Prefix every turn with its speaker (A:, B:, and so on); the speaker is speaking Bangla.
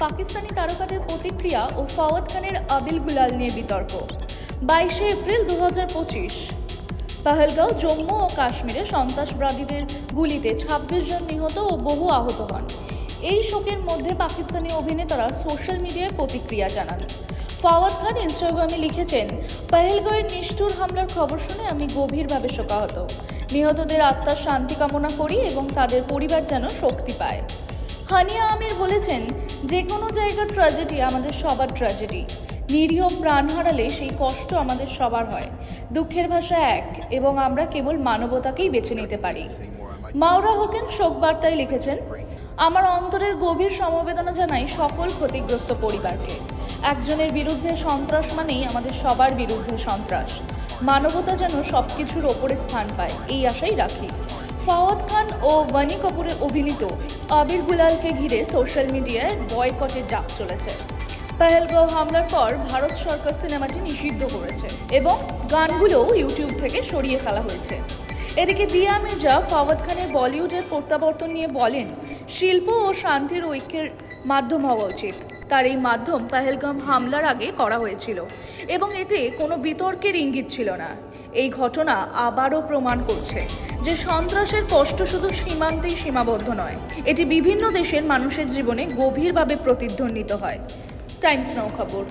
A: পাকিস্তানি তারকাদের প্রতিক্রিয়া ও ফাওয়াদ খানের আবিল গুলাল নিয়ে বিতর্ক। 22শে এপ্রিল 2025 পহেলগাঁও, জম্মু ও কাশ্মীরে সন্ত্রাসবাদীদের গুলিতে 26 জন নিহত ও বহু আহত হন। এই শোকের মধ্যে পাকিস্তানি অভিনেতারা সোশ্যাল মিডিয়ায় প্রতিক্রিয়া জানান। ফাওয়াদ খান ইনস্টাগ্রামে লিখেছেন, পহেলগাঁওয়ের নিষ্ঠুর হামলার খবর শুনে আমি গভীরভাবে শোকাহত। নিহতদের আত্মার শান্তি কামনা করি এবং তাদের পরিবার যেন শক্তি পায়। হানিয়া আমির বলেছেন, যে কোনো জায়গার ট্র্যাজেডি আমাদের সবার ট্র্যাজেডি। নিরীহ প্রাণ হারালে সেই কষ্ট আমাদের সবার হয়। দুঃখের ভাষা এক এবং আমরা কেবল মানবতাকেই বেছে নিতে পারি। মাওরা হোসেন শোক বার্তায় লিখেছেন, আমার অন্তরের গভীর সমবেদনা জানাই সকল ক্ষতিগ্রস্ত পরিবারকে। একজনের বিরুদ্ধে সন্ত্রাস মানেই আমাদের সবার বিরুদ্ধে সন্ত্রাস। মানবতা যেন সবকিছুর ওপরে স্থান পায়, এই আশাই রাখি। ফাওয়াদ খান ও ওয়ানি কাপুরের অভিনীত আবির গুলালকে ঘিরে সোশ্যাল মিডিয়ায় বয়কটের ডাক চলেছে। পহেলগাঁও হামলার পর ভারত সরকার সিনেমাটি নিষিদ্ধ করেছে এবং গানগুলোও ইউটিউব থেকে সরিয়ে ফেলা হয়েছে। এদিকে দিয়া মির্জা ফাওয়াদ খানের বলিউডের প্রত্যাবর্তন নিয়ে বলেন, শিল্প ও শান্তির ঐক্যের মাধ্যম হওয়া উচিত। তার এই মাধ্যম পহেলগাঁও হামলার আগে করা হয়েছিল এবং এতে কোনো বিতর্কের ইঙ্গিত ছিল না। এই ঘটনা আবারও প্রমাণ করছে যে সন্ত্রাসের কষ্ট শুধু সীমান্তেই সীমাবদ্ধ নয়, এটি বিভিন্ন দেশের মানুষের জীবনে গভীরভাবে প্রতিধ্বনিত হয়। টাইমস নাও খবর।